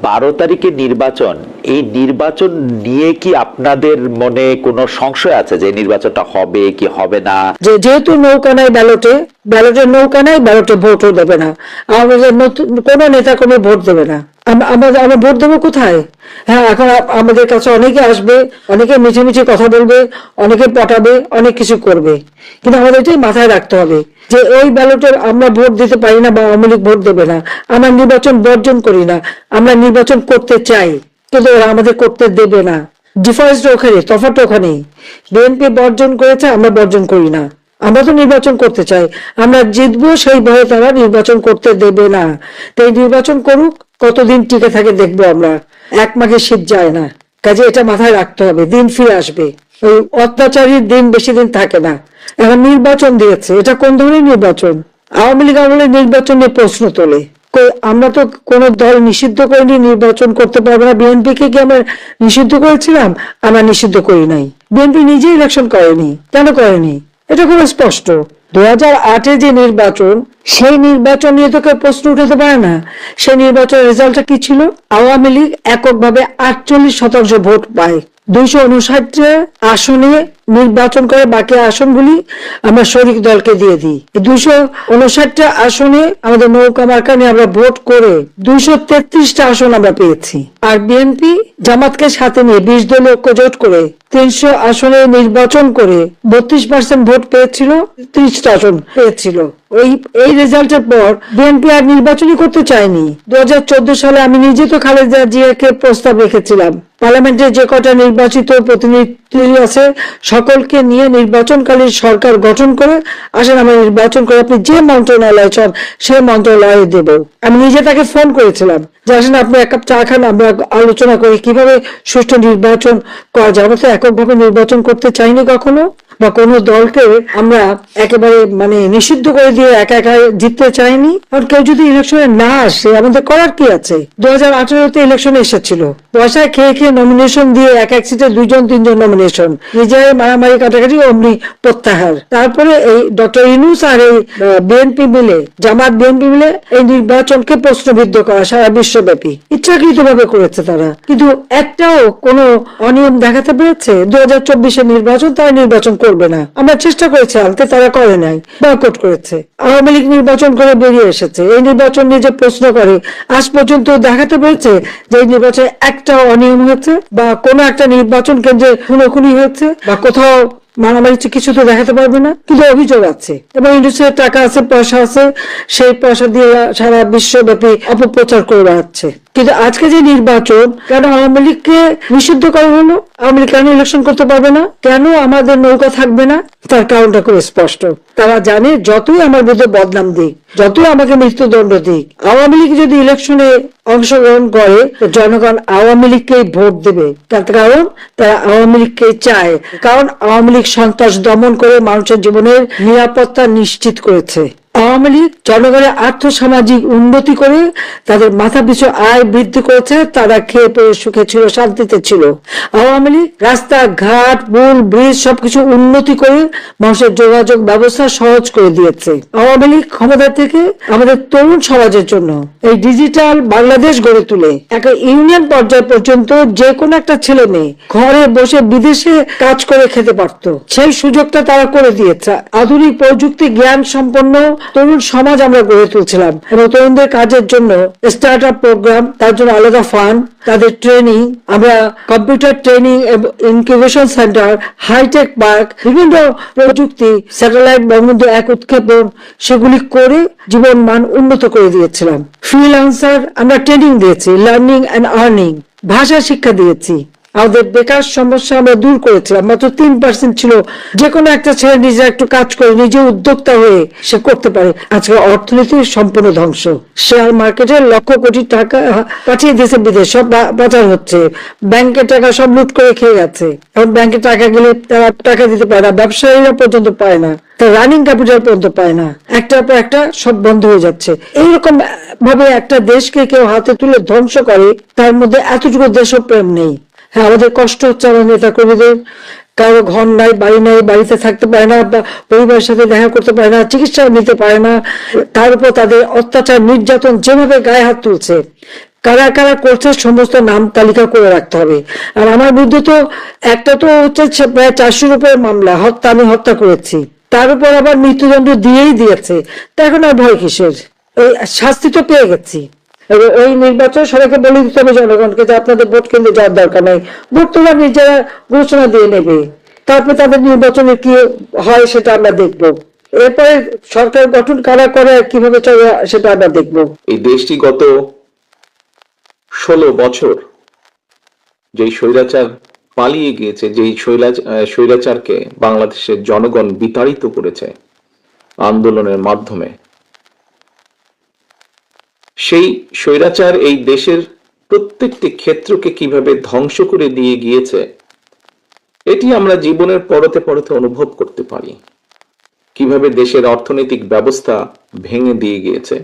12 তারিখে নির্বাচন, এই নির্বাচন নিয়ে কি আপনাদের মনে কোনো সংশয় আছে যে নির্বাচনটা হবে কি হবে না? যেহেতু নৌকা নাই ব্যালটের নৌকা নাই, ব্যালটে ভোটও দেবে না আমাদের, নতুন কোন নেতা কর্মী ভোট দেবে না। আমরা ভোট দেবো কোথায়? হ্যাঁ, এখন আমাদের কাছে অনেকে আসবে, অনেকে মিছে মিছে কথা বলবে, অনেকে পটাবে, অনেক কিছু করবে, কিন্তু আমাদের এটাই মাথায় রাখতে হবে যে ওই ব্যালটে আমরা ভোট দিতে পারি না বা আওয়ামী লীগ ভোট দেবে না। আমরা নির্বাচন বর্জন করি না, আমরা নির্বাচন করতে চাই, কিন্তু ওরা আমাদের করতে দেবে না। ডিফারেন্সটা ওখানে, তফাৎটা ওখানেই। বিএনপি বর্জন করেছে, আমরা বর্জন করি না। আমরা তো নির্বাচন করতে চাই, আমরা জিতবো, সেই ভয়ে তারা নির্বাচন করতে দেবে না। তাই নির্বাচন করুক, কতদিন টিকে থাকে দেখবো আমরা। 1 মাঘে শীত যায় না, কাজে এটা মাথায় রাখতে হবে। দিন ফিরে আসবে, ওই অত্যাচারীর দিন বেশি দিন থাকে না। এখন নির্বাচন দিয়েছে, এটা কোন ধরনের নির্বাচন? আওয়ামী লীগ আমলে নির্বাচন নিয়ে প্রশ্ন তোলে। আমরা তো কোন দল নিষিদ্ধ করিনি, নির্বাচন করতে পারবে না। বিএনপি কে কি আমরা নিষিদ্ধ করেছিলাম? আমরা নিষিদ্ধ করি নাই। বিএনপি নিজে ইলেকশন করেনি, কেন করেনি? এটা খুব স্পষ্ট। 2008-এ যে নির্বাচন, সেই নির্বাচন নিয়ে তো কেউ প্রশ্ন উঠাতে পারে না। সেই নির্বাচনের রেজাল্টটা কি ছিল? আওয়ামী লীগ এককভাবে 48% ভোট পায়। 259 আসনে নির্বাচন করে, বাকি আসনগুলি আমরা শরিক দলকে দিয়ে দিই। 259 আসনে আমাদের নৌকা মার্কা নিয়ে আমরা ভোট করে 233টা আসন আমরা পেয়েছি। আর বিএনপি জামাতকে সাথে নিয়ে 20 দলীয় ঐক্যজোট করে 300 আসনে নির্বাচন করে 32% ভোট পেয়েছিল, 30টা আসন পেয়েছিল। এই রেজাল্টের পর বিএনপি আর নির্বাচনই করতে চায়নি। 2014 সালে আমি নিজে তো খালেদা জিয়াকে প্রস্তাব রেখেছিলাম, পার্লামেন্টে যে কটা নির্বাচিত প্রতিনিধি আছে সকলকে নিয়ে নির্বাচনকালীন সরকার গঠন করে আসেন, আমরা নির্বাচন করে আপনি যে মন্ত্রণালয় চান সেই মন্ত্রণালয়ে দেব। আমি নিজে তাকে ফোন করেছিলাম যে আসেন, আপনি 1 কাপ চা খান, আমরা আলোচনা করি কিভাবে সুষ্ঠু নির্বাচন করা যায়। আমরা তো এককভাবে নির্বাচন করতে চাইনি কখনো, বা কোন দলকে আমরা একেবারে নিষিদ্ধ করে দিয়ে একা একা জিততে চাইনি। আর কেউ যদি ইলেকশনে না আসে, আমাদের করার কি আছে? 2018-তে ইলেকশনে এসেছিল, পয়সায় খেয়ে খেয়ে নমিনেশন দিয়ে এক সিটে 2-3জন নমিনেশন, নিজেরাই মারামারি কাটাকাটি, অমনি প্রত্যাহার। তারপরে এই ডক্টর ইউনূস আর এই বিএনপি মিলে, জামাত বিএনপি মিলে এই নির্বাচনকে প্রশ্নবিদ্ধ করা সারা বিশ্বব্যাপী ইচ্ছাকৃত ভাবে করেছে তারা। কিন্তু একটাও কোনো অনিয়ম দেখাতে পেরেছে? 2024-এর নির্বাচন, তারা নির্বাচন করবে না। আমরা চেষ্টা করেছি আনতে, তারা করে নাই, বয়কট করেছে। আওয়ামী লীগ নির্বাচন করে বেরিয়ে এসেছে। এই নির্বাচন নিয়ে যে প্রশ্ন করে, আজ পর্যন্ত দেখাতে পেরেছে যে এই নির্বাচনে একটা অনিয়ম হয়েছে, বা কোনো একটা নির্বাচন কেন্দ্রে খুনোখুনি হয়েছে, বা কোথাও মারামারি, কিছু তো দেখাতে পারবে না। কিন্তু অভিযোগ আছে এবং ইন্ডাস্ট্রির টাকা আছে, পয়সা আছে, সেই পয়সা দিয়ে সারা বিশ্বব্যাপী অপপ্রচার করে বেড়াচ্ছে। কিন্তু আজকে যে নির্বাচন, কেন আওয়ামী লীগকে নিষিদ্ধ করা হলো? আওয়ামী লীগ কেন ইলেকশন করতে পারবে না? কেন আমাদের নৌকা থাকবে না? তার কারণটা খুব স্পষ্ট। তারা জানে যতই আমার বিরুদ্ধে বদনাম দিক, যতই আমাকে মৃত্যুদণ্ড দিক, আওয়ামী লীগ যদি ইলেকশনে অংশগ্রহণ করে, জনগণ আওয়ামী লীগকেই ভোট দেবে। তার কারণ তারা আওয়ামী লীগকে চায়, কারণ আওয়ামী লীগ সন্ত্রাস দমন করে মানুষের জীবনের নিরাপত্তা নিশ্চিত করেছে। আওয়ামী লীগ জনগণের আর্থসামাজিক উন্নতি করে তাদের মাথা পিছু আয় বৃদ্ধি করেছে, তারা খেয়ে পেয়ে সুখে ছিল, শান্তিতে ছিল। আওয়ামী লীগ রাস্তাঘাট, পুল, ব্রিজ সবকিছু উন্নতি করে মানুষের যোগাযোগ ব্যবস্থা সহজ করে দিয়েছে। আওয়ামী লীগ ক্ষমতা থেকে আমাদের তরুণ সমাজের জন্য এই ডিজিটাল বাংলাদেশ গড়ে তুলে একটা ইউনিয়ন পর্যায় পর্যন্ত যে কোনো একটা ছেলে মেয়ে ঘরে বসে বিদেশে কাজ করে খেতে পারত, সেই সুযোগটা তারা করে দিয়েছে। আধুনিক প্রযুক্তি জ্ঞান সম্পন্ন তরুণ সমাজ আমরা গড়ে তুলছিলাম, এবং তরুণদের কাজের জন্য স্টার্ট আপ প্রোগ্রাম, তার জন্য আলাদা ফান্ড, তাদের ট্রেনিং, আমরা computer training, incubation centre, high tech park, বিভিন্ন প্রযুক্তি, স্যাটেলাইট, বঙ্গবন্ধু 1 উৎক্ষেপণ, সেগুলি করে জীবন মান উন্নত করে দিয়েছিলাম। ফ্রিল্যান্সার আমরা ট্রেনিং দিয়েছি, লার্নিং এন্ড আর্নিং, ভাষা শিক্ষা দিয়েছি। আমাদের বেকার সমস্যা আমরা দূর করেছিলাম। মাত্র 3% ছিল। যে কোনো একটা ছেলে নিজে একটু কাজ করে নিজে উদ্যোক্তা হয়ে সে করতে পারে। আজকে অর্থনীতির সম্পূর্ণ ধ্বংস। শেয়ার মার্কেটে লক্ষ কোটি টাকা পাঠিয়ে দিয়েছে বিদেশ, সব পাচার হচ্ছে। ব্যাংকের টাকা সব লুট করে খেয়ে গেছে। এখন ব্যাংকে টাকা গেলে তারা টাকা দিতে পারে না, ব্যবসায়ীরা পর্যন্ত পায় না, তার রানিং ক্যাপিটাল পর্যন্ত পায় না। একটার পর একটা সব বন্ধ হয়ে যাচ্ছে। এইরকম ভাবে একটা দেশকে কেউ হাতে তুলে ধ্বংস করে, তার মধ্যে এতটুকু দেশপ্রেম নেই। হ্যাঁ, আমাদের কষ্ট হচ্ছে আমাদের নেতা কর্মীদের। কারো ঘর নাই, বাড়ি নাই, বাড়িতে থাকতে পারে না, বা পরিবারের সাথে দেখা করতে পারে না, চিকিৎসা নিতে পারে না। তার উপর তাদের অত্যাচার, নির্যাতন যেভাবে গায়ে হাত তুলছে, কারা কারা করছে সমস্ত নাম তালিকা করে রাখতে হবে। আর আমার বিরুদ্ধে তো একটা তো হচ্ছে প্রায় 400-র উপরে মামলা, হত্যা, আমি হত্যা করেছি, তার উপর আবার মৃত্যুদণ্ড দিয়েই দিয়েছে। তা এখন আর ভয় কিসের? ওই শাস্তি তো পেয়ে গেছি। এবার ওই নির্বাচন সবাইকে বলে দিতে হবে জনগণকে যে আপনাদের ভোট কেন্দ্রে যাওয়ার দরকার নাই, ভোট তোমরা নিজেরা ঘোষণা দিয়ে নেবে, তারপর তাদের নির্বাচনে কি হয় সেটা আমরা দেখবো। এরপরে সরকার গঠন কারা করে আর কিভাবে চলে সেটা আমরা দেখবো। এই দেশটি গত 16 বছর যেই স্বৈরাচার পালিয়ে গিয়েছে, যেই স্বৈরাচারকে বাংলাদেশের জনগণ বিতাড়িত করেছে আন্দোলনের মাধ্যমে, সেই স্বৈরাচার এই দেশের প্রত্যেকটি ক্ষেত্রকে কিভাবে ধ্বংস করে দিয়ে গিয়েছে এটি আমরা জীবনের পরতে পরতে অনুভব করতে পারি। কিভাবে দেশের অর্থনৈতিক ব্যবস্থা ভেঙে দিয়ে গিয়েছে,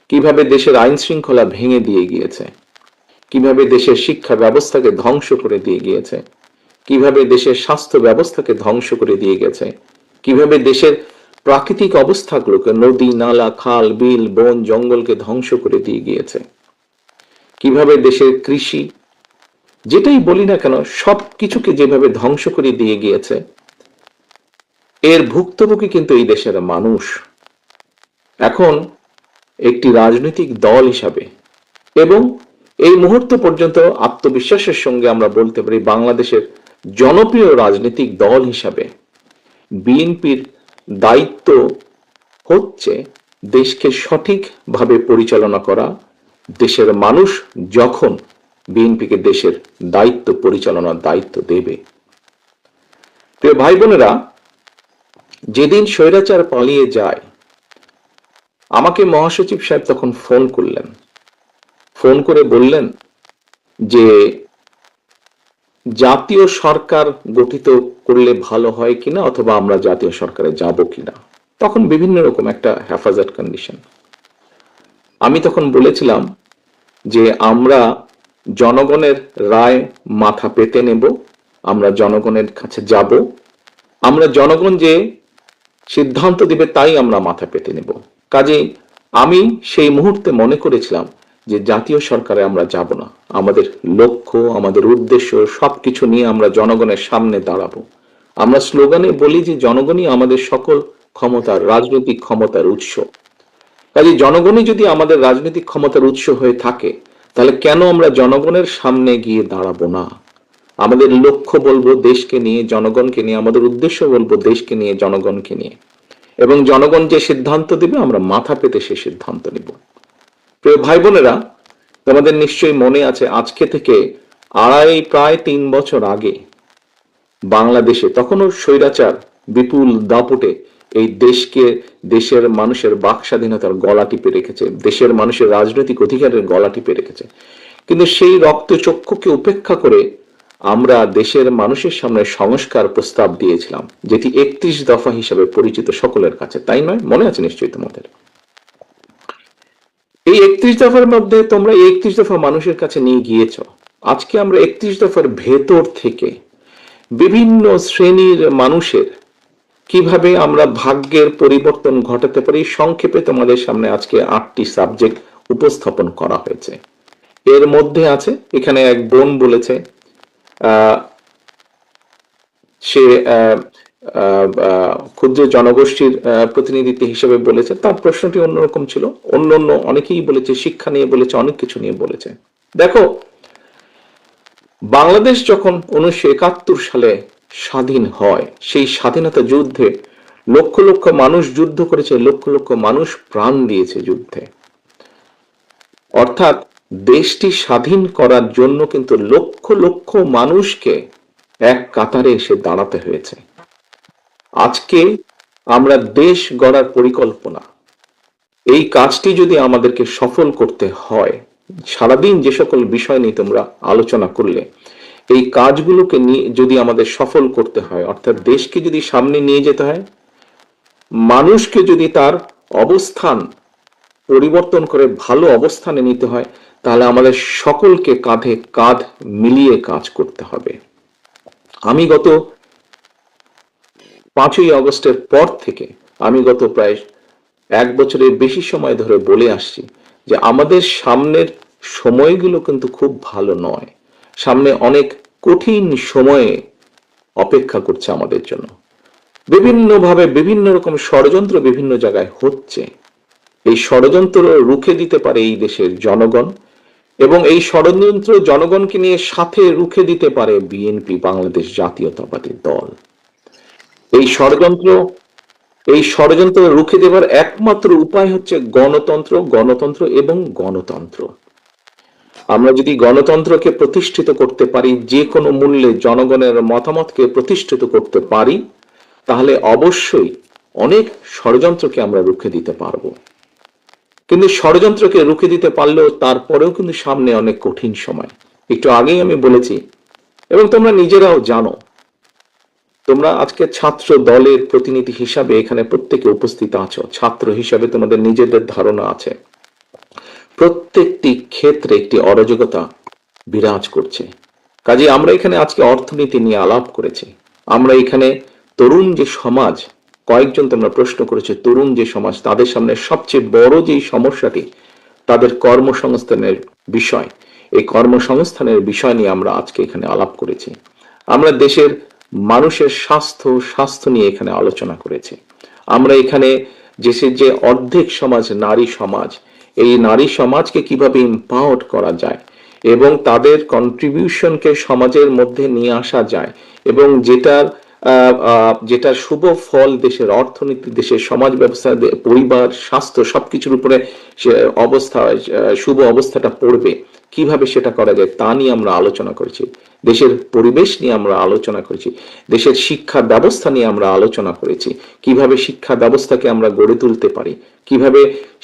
কিভাবে দেশের আইন শৃঙ্খলা ভেঙে দিয়ে গিয়েছে, কিভাবে দেশের শিক্ষা ব্যবস্থাকে ধ্বংস করে দিয়ে গিয়েছে, কিভাবে দেশের স্বাস্থ্য ব্যবস্থাকে ধ্বংস করে দিয়ে গেছে, কিভাবে দেশের প্রাকৃতিক অবস্থাগুলোকে, নদী, নালা, খাল, বিল, বন, জঙ্গলকে ধ্বংস করে দিয়ে গিয়েছে, কিভাবে দেশের কৃষি, যেটাই বলি না কেন, সবকিছুকে যেভাবে ধ্বংস করে দিয়ে গিয়েছে, এর ভুক্তভোগী কিন্তু এই দেশের মানুষ। এখন একটি রাজনৈতিক দল হিসাবে এবং এই মুহূর্ত পর্যন্ত আত্মবিশ্বাসের সঙ্গে আমরা বলতে পারি বাংলাদেশের জনপ্রিয় রাজনৈতিক দল হিসাবে বিএনপির দায়িত্ব হচ্ছে দেশকে সঠিকভাবে পরিচালনা করা। দেশের মানুষ যখন বিএনপিকে দেশের দায়িত্ব পরিচালনার দায়িত্ব দেবে। প্রিয় ভাই বোনেরা, যেদিন স্বৈরাচার পালিয়ে যায় আমাকে মহাসচিব সাহেব তখন ফোন করলেন, ফোন করে বললেন যে জাতীয় সরকার গঠিত করলে ভালো হয় কিনা, অথবা আমরা জাতীয় সরকারে যাব কিনা। তখন বিভিন্ন রকম একটা হেফাজত কন্ডিশন। আমি তখন বলেছিলাম যে আমরা জনগণের রায় মাথা পেতে নেব, আমরা জনগণের কাছে যাব, আমরা জনগণ যে সিদ্ধান্ত দিবে তাই আমরা মাথা পেতে নেব। কাজেই আমি সেই মুহূর্তে মনে করেছিলাম যে জাতীয় সরকারে আমরা যাব না। আমাদের লক্ষ্য, আমাদের উদ্দেশ্য সবকিছু নিয়ে আমরা জনগণের সামনে দাঁড়াবো। আমরা স্লোগানে বলি যে জনগণই আমাদের সকল ক্ষমতার, রাজনৈতিক ক্ষমতার উৎস। কাজে জনগণই যদি আমাদের রাজনৈতিক ক্ষমতার উৎস হয়ে থাকে, তাহলে কেন আমরা জনগণের সামনে গিয়ে দাঁড়াবো না? আমাদের লক্ষ্য বলবো দেশকে নিয়ে, জনগণকে নিয়ে, আমাদের উদ্দেশ্য বলবো দেশকে নিয়ে, জনগণকে নিয়ে, এবং জনগণ যে সিদ্ধান্ত দিবে আমরা মাথা পেতে সে সিদ্ধান্ত নিব। প্রিয় ভাই বোনেরা, তোমাদের নিশ্চয়ই মনে আছে আজকে থেকে প্রায় 3 বছর আগে বাংলাদেশে তখনও স্বৈরাচার বিপুল দাপটে এই দেশকে, দেশের মানুষের বাক স্বাধীনতার গলা টিপে রেখেছে, দেশের মানুষের রাজনৈতিক অধিকারের গলা টিপে রেখেছে। কিন্তু সেই রক্তচক্ষুকে উপেক্ষা করে আমরা দেশের মানুষের সামনে সংস্কার প্রস্তাব দিয়েছিলাম, যেটি 31 দফা হিসাবে পরিচিত সকলের কাছে, তাই নয়? মনে আছে নিশ্চয়ই তোমাদের। এই 31 দফার মধ্যে তোমরা এই 31 দফা মানুষের কাছে নিয়ে গিয়েছ। আজকে আমরা 31 দফার ভেতর থেকে বিভিন্ন শ্রেণীর মানুষের কিভাবে আমরা ভাগ্যের পরিবর্তন ঘটাতে পারি সংক্ষেপে তোমাদের সামনে আজকে 8টি সাবজেক্ট উপস্থাপন করা হয়েছে। এর মধ্যে আছে, এখানে এক বোন বলেছে সে ক্ষুদ্র জনগোষ্ঠীর প্রতিনিধিত্ব হিসেবে বলেছে, তার প্রশ্নটি অন্যরকম ছিল। অন্য অনেকেই বলেছে, শিক্ষা নিয়ে বলেছে, অনেক কিছু নিয়ে বলেছে। দেখো, বাংলাদেশ যখন 1971 সালে স্বাধীন হয়, সেই স্বাধীনতা যুদ্ধে লক্ষ লক্ষ মানুষ যুদ্ধ করেছে, লক্ষ লক্ষ মানুষ প্রাণ দিয়েছে যুদ্ধে। অর্থাৎ দেশটি স্বাধীন করার জন্য কিন্তু লক্ষ লক্ষ মানুষকে এক কাতারে এসে দাঁড়াতে হয়েছে। আজকে আমরা দেশ গড়ার পরিকল্পনা, এই কাজটি যদি আমাদেরকে সফল করতে হয়, সারাদিন যে সকল বিষয় নিয়ে তোমরা আলোচনা করলে, এই কাজগুলোকে নিয়ে যদি আমাদের সফল করতে হয়, অর্থাৎ দেশকে যদি সামনে নিয়ে যেতে হয়, মানুষকে যদি তার অবস্থান পরিবর্তন করে ভালো অবস্থানে নিতে হয়, তাহলে আমাদের সকলকে কাঁধে কাঁধ মিলিয়ে কাজ করতে হবে। আমি গত 5ই আগস্টের পর থেকে আমি প্রায় 1 বছরের বেশি সময় ধরে বলে আসছি যে আমাদের সামনের সময়গুলো কিন্তু খুব ভালো নয়। সামনে অনেক কঠিন সময়ে অপেক্ষা করছে আমাদের জন্য। বিভিন্নভাবে বিভিন্ন রকম ষড়যন্ত্র বিভিন্ন জায়গায় হচ্ছে। এই ষড়যন্ত্র রুখে দিতে পারে এই দেশের জনগণ, এবং এই ষড়যন্ত্র জনগণকে নিয়ে সাথে রুখে দিতে পারে বিএনপি, বাংলাদেশ জাতীয়তাবাদী দল। এই ষড়যন্ত্র রুখে দেবার একমাত্র উপায় হচ্ছে গণতন্ত্র, গণতন্ত্র এবং গণতন্ত্র। আমরা যদি গণতন্ত্রকে প্রতিষ্ঠিত করতে পারি, যে কোনো মূল্যে জনগণের মতামতকে প্রতিষ্ঠিত করতে পারি, তাহলে অবশ্যই অনেক ষড়যন্ত্রকে আমরা রুখে দিতে পারবো। কিন্তু ষড়যন্ত্রকে রুখে দিতে পারলেও তারপরেও কিন্তু সামনে অনেক কঠিন সময়। একটু আগেই আমি বলেছি, এবং তোমরা নিজেরাও জানো, তোমরা আজকে ছাত্র দলের প্রতিনিধি হিসাবে এখানে প্রত্যেকে উপস্থিত আছো। ছাত্র হিসাবে তোমাদের নিজেদের ধারণা আছে, প্রত্যেকটি ক্ষেত্রে একটি অরাজকতা বিরাজ করছে। কাজে আমরা এখানে আজকে অর্থনীতি নিয়ে আলাপ করেছি। আমরা এখানে তরুণ যে সমাজ, কয়েকজন তোমরা প্রশ্ন করেছে, তরুণ যে সমাজ, তাদের সামনে সবচেয়ে বড় যে সমস্যাটি তাদের কর্মসংস্থানের বিষয়, এই কর্মসংস্থানের বিষয় নিয়ে আমরা আজকে এখানে আলাপ করেছি। আমরা দেশের মানুষের স্বাস্থ্য নিয়ে এখানে আলোচনা করেছি। আমরা এখানে দেশের যে অর্ধেক সমাজ নারী সমাজ, এই নারী সমাজকে কিভাবে এম্পাওয়ার্ড করা যায় এবং তাদের কন্ট্রিবিউশনকে সমাজের মধ্যে নিয়ে আসা যায়, এবং যেটার শুভ ফল দেশের অর্থনীতি, দেশের সমাজ ব্যবস্থা, পরিবার, স্বাস্থ্য সবকিছুর উপরে শুভ অবস্থাটা পড়বে, কিভাবে সেটা করা যায় তা নিয়ে আমরা আলোচনা করেছি। দেশের পরিবেশ নিয়ে আমরা আলোচনা করেছি। দেশের শিক্ষা ব্যবস্থা নিয়ে আমরা আলোচনা করেছি। কিভাবে শিক্ষা ব্যবস্থাকে আমরা গড়ে তুলতে পারি, কিভাবে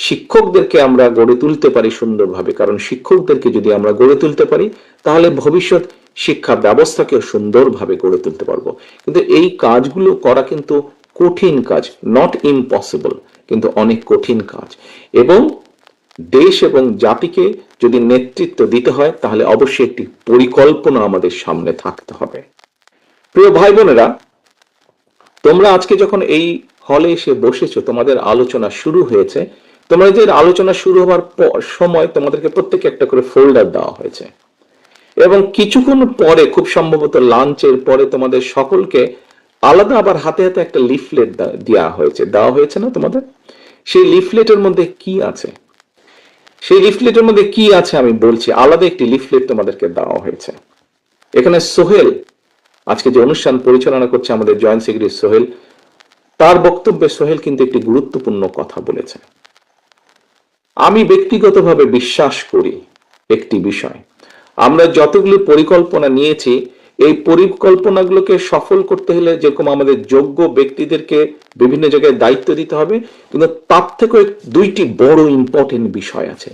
শিক্ষকদেরকে আমরা গড়ে তুলতে পারি সুন্দরভাবে, কারণ শিক্ষকদেরকে যদি আমরা গড়ে তুলতে পারি তাহলে ভবিষ্যৎ শিক্ষা ব্যবস্থাকেও সুন্দরভাবে গড়ে তুলতে পারবো। কিন্তু এই কাজগুলো করা কিন্তু কঠিন কাজ, নট ইম্পসিবল, কিন্তু অনেক কঠিন কাজ। এবং দেশ এবং জাতিকে যদি নেতৃত্ব দিতে হয় তাহলে অবশ্যই একটি পরিকল্পনা আমাদের সামনে থাকতে হবে। প্রিয় ভাই বোনেরা, তোমরা আজকে যখন এই হলে এসে বসেছো, তোমাদের আলোচনা শুরু হয়েছে। তোমাদের আলোচনা শুরু হওয়ার সময় তোমাদেরকে প্রত্যেকে একটা করে ফোল্ডার দেওয়া হয়েছে, এবং কিছুক্ষণ পরে, খুব সম্ভবত লাঞ্চের পরে, তোমাদের সকলকে আলাদা আবার হাতে হাতে একটা লিফলেট দেওয়া হয়েছে না তোমাদের? সেই লিফলেটের মধ্যে কি আছে? সেই লিফলেটের মধ্যে কি আছে আমি বলছি। আলাদা একটি লিফলেট তোমাদেরকে দেওয়া হয়েছে। এখানে সোহেল, আজকে যে অনুষ্ঠান পরিচালনা করছে আমাদের জয়েন্ট সেক্রেটারি সোহেল, তার বক্তব্যে সোহেল কিন্তু একটি গুরুত্বপূর্ণ কথা বলেছে। আমি ব্যক্তিগতভাবে বিশ্বাস করি একটি বিষয়, আমরা যতগুলো পরিকল্পনা নিয়েছি, এই পরিকল্পনাগুলোকে সফল করতে হলে যেরকম আমাদের যোগ্য ব্যক্তিদেরকে বিভিন্ন জায়গায় দায়িত্ব দিতে হবে, কিন্তু তার থেকে দুইটি বড় ইম্পর্টেন্ট বিষয় আছে,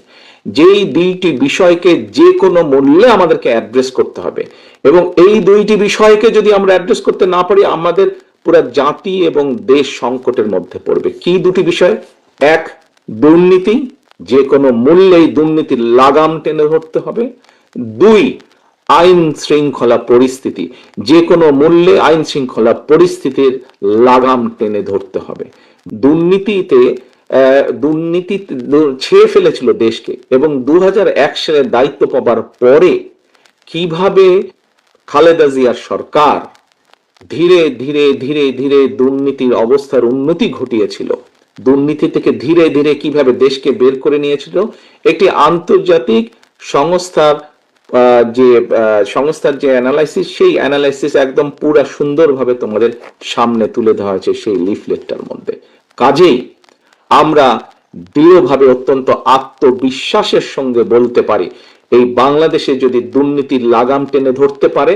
যেই দুইটি বিষয়কে যে কোনো মূল্যে আমাদেরকে অ্যাড্রেস করতে হবে। এবং এই দুইটি বিষয়কে যদি আমরা অ্যাড্রেস করতে না পারি, আমাদের পুরো জাতি এবং দেশ সংকটের মধ্যে পড়বে। কি দুটি বিষয়? এক, দুর্নীতি, যে কোনো মূল্যেই দুর্নীতির লাগাম টেনে ধরতে হবে। দুই, আইন শৃঙ্খলা পরিস্থিতি, যে কোনো মূল্যে আইন শৃঙ্খলা পরিস্থিতির লাগাম টেনে ধরতে হবে। দুর্নীতি ছেয়ে ফেলেছিল দেশকে, এবং 2001 সালে দায়িত্ব পাবার পরে কিভাবে খালেদা জিয়ার সরকার ধীরে ধীরে ধীরে ধীরে দুর্নীতির অবস্থার উন্নতি ঘটিয়েছিল, দুর্নীতি থেকে ধীরে ধীরে কিভাবে দেশকে বের করে নিয়েছিল, একটি আন্তর্জাতিক সংস্থার যে অ্যানালাইসিস, সেই অ্যানালাইসিস একদম পুরা সুন্দরভাবে তোমাদের সামনে তুলে দেওয়া হয়েছে সেই লিফলেটটার মধ্যে। কাজেই আমরা দৃঢ়ভাবে, অত্যন্ত আত্মবিশ্বাসের সঙ্গে বলতে পারি, এই বাংলাদেশে যদি দুর্নীতির লাগাম টেনে ধরতে পারে,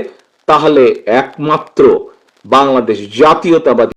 তাহলে একমাত্র বাংলাদেশ জাতীয়তাবাদী